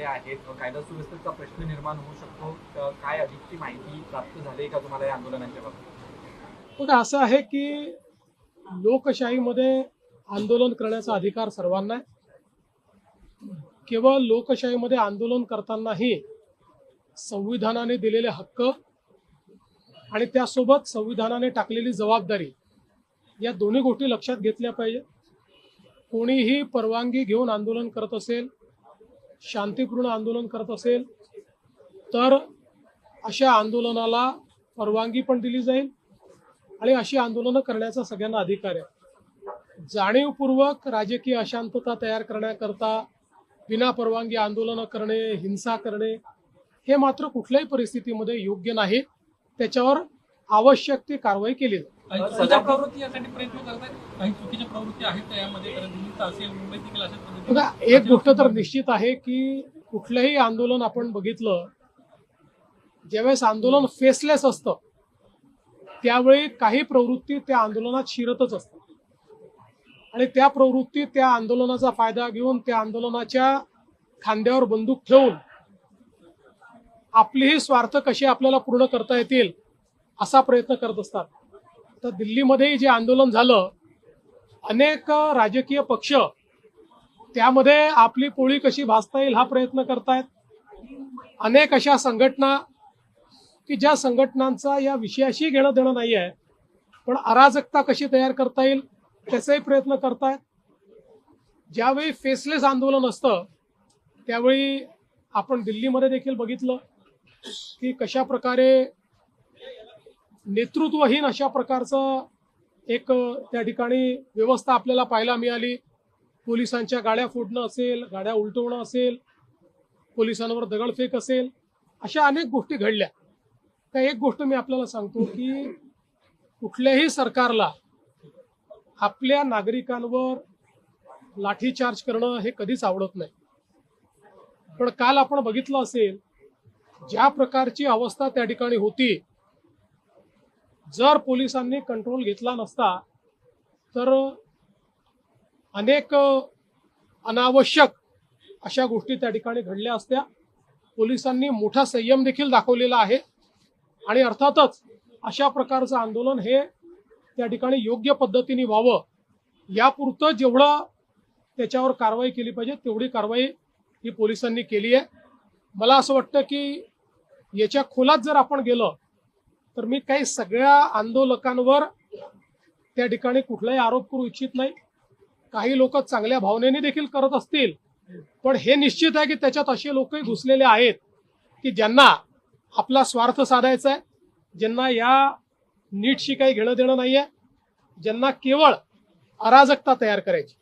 आहेत, कायदा सुव्यवस्थेचा प्रश्न निर्माण होऊ शकतो, काय अधिकची माहिती प्राप्त झाली का तुम्हाला या आंदोलनांच्या बाबतीत? बघा असं आहे की लोकशाहीमध्ये आंदोलन करण्याचा अधिकार सर्वांना आहे. केवळ लोकशाहीमध्ये आंदोलन करतानाही संविधानाने दिलेले हक्क आणि त्यासोबत संविधानाने टाकलेली जबाबदारी या दोन्ही गोष्टी लक्षात घेतल्या पाहिजे. कोणीही परवानगी घेऊन आंदोलन करत असेल, शांतिपूर्ण आंदोलन करत असेल तर अशा आंदोलनाला परवानगी पण दिली जाईल आणि अशी आंदोलनं करण्याचा सगळ्यांना अधिकार आहे. जाणीवपूर्वक राजकीय अशांतता तयार करण्याकरता विना परवानगी आंदोलनं करणे, हिंसा करणे हे मात्र कुठल्याही परिस्थितीमध्ये योग्य नाही. त्याच्यावर आवश्यक ती कारवाई केली जाईल. सजा प्रवृत्ती यासाठी प्रयत्न करतात. काही चुकीच्या प्रवृत्ती आहेत का यामध्ये? कारण दिल्लीत असेल, मुंबईत देखील अशाच पद्धतीने. बघा एक गोष्ट तर निश्चित आहे की कुठलंही आंदोलन आपण बघितलं, ज्यावेळेस आंदोलन फेसलेस असतं त्यावेळी काही प्रवृत्ती त्या आंदोलनात शिरतच असतात आणि त्या प्रवृत्ती त्या आंदोलनाचा फायदा घेऊन त्या आंदोलनाच्या खांद्यावर बंदूक ठेवून आपलेही स्वार्थ कसे आपल्याला पूर्ण करता येतील असा प्रयत्न करत असतात. तर दिल्लीमध्येही जे आंदोलन झालं, अनेक राजकीय पक्ष त्यामध्ये आपली पोळी कशी भाजता येईल हा प्रयत्न करतायत. अनेक अशा संघटना की ज्या संघटनांचा या विषयाशी घेणं देणं नाही आहे, पण अराजकता कशी तयार करता येईल त्याचाही प्रयत्न करतायत. ज्यावेळी फेसलेस आंदोलन असतं त्यावेळी आपण दिल्लीमध्ये देखील बघितलं की कशा प्रकारे नेतृत्वहीन अशा प्रकारचं एक त्या ठिकाणी व्यवस्था आपल्याला पाहायला मिळाली. पोलिसांच्या गाड्या फोडणं असेल, गाड्या उलटवणं असेल, पोलिसांवर दगडफेक असेल, अशा अनेक गोष्टी घडल्या. तर एक गोष्ट मी आपल्याला सांगतो की कुठल्याही सरकारला आपल्या नागरिकांवर लाठीचार्ज करणं हे कधीच आवडत नाही. पण काल आपण बघितलं असेल ज्या प्रकारची अवस्था त्या ठिकाणी होती, जर पोलिसांनी कंट्रोल घेतला नसता तर अनेक अनावश्यक अशा गोष्टी त्या ठिकाणी घडल्या असत्या. पोलिसांनी मोठा संयम देखील दाखवलेला आहे आणि अर्थातच अशा प्रकारचं आंदोलन हे त्या ठिकाणी योग्य पद्धतीने व्हावं यापुरतं जेवढं त्याच्यावर कारवाई केली पाहिजे तेवढी कारवाई ही पोलिसांनी केली आहे. मला असं वाटतं की याच्या खोलात जर आपण गेलो तर मी काही सगळ्या आंदोलकांवर त्या ठिकाणी कुठलाही आरोप करू इच्छित नाही. काही लोक चांगल्या भावनेने देखील करत असतील, पण हे निश्चित आहे की त्याच्यात असे लोकही घुसलेले आहेत की ज्यांना आपला स्वार्थ साधायचा आहे, ज्यांना या नीटशी काही घेणं देणं नाहीये, ज्यांना केवळ अराजकता तयार करायची.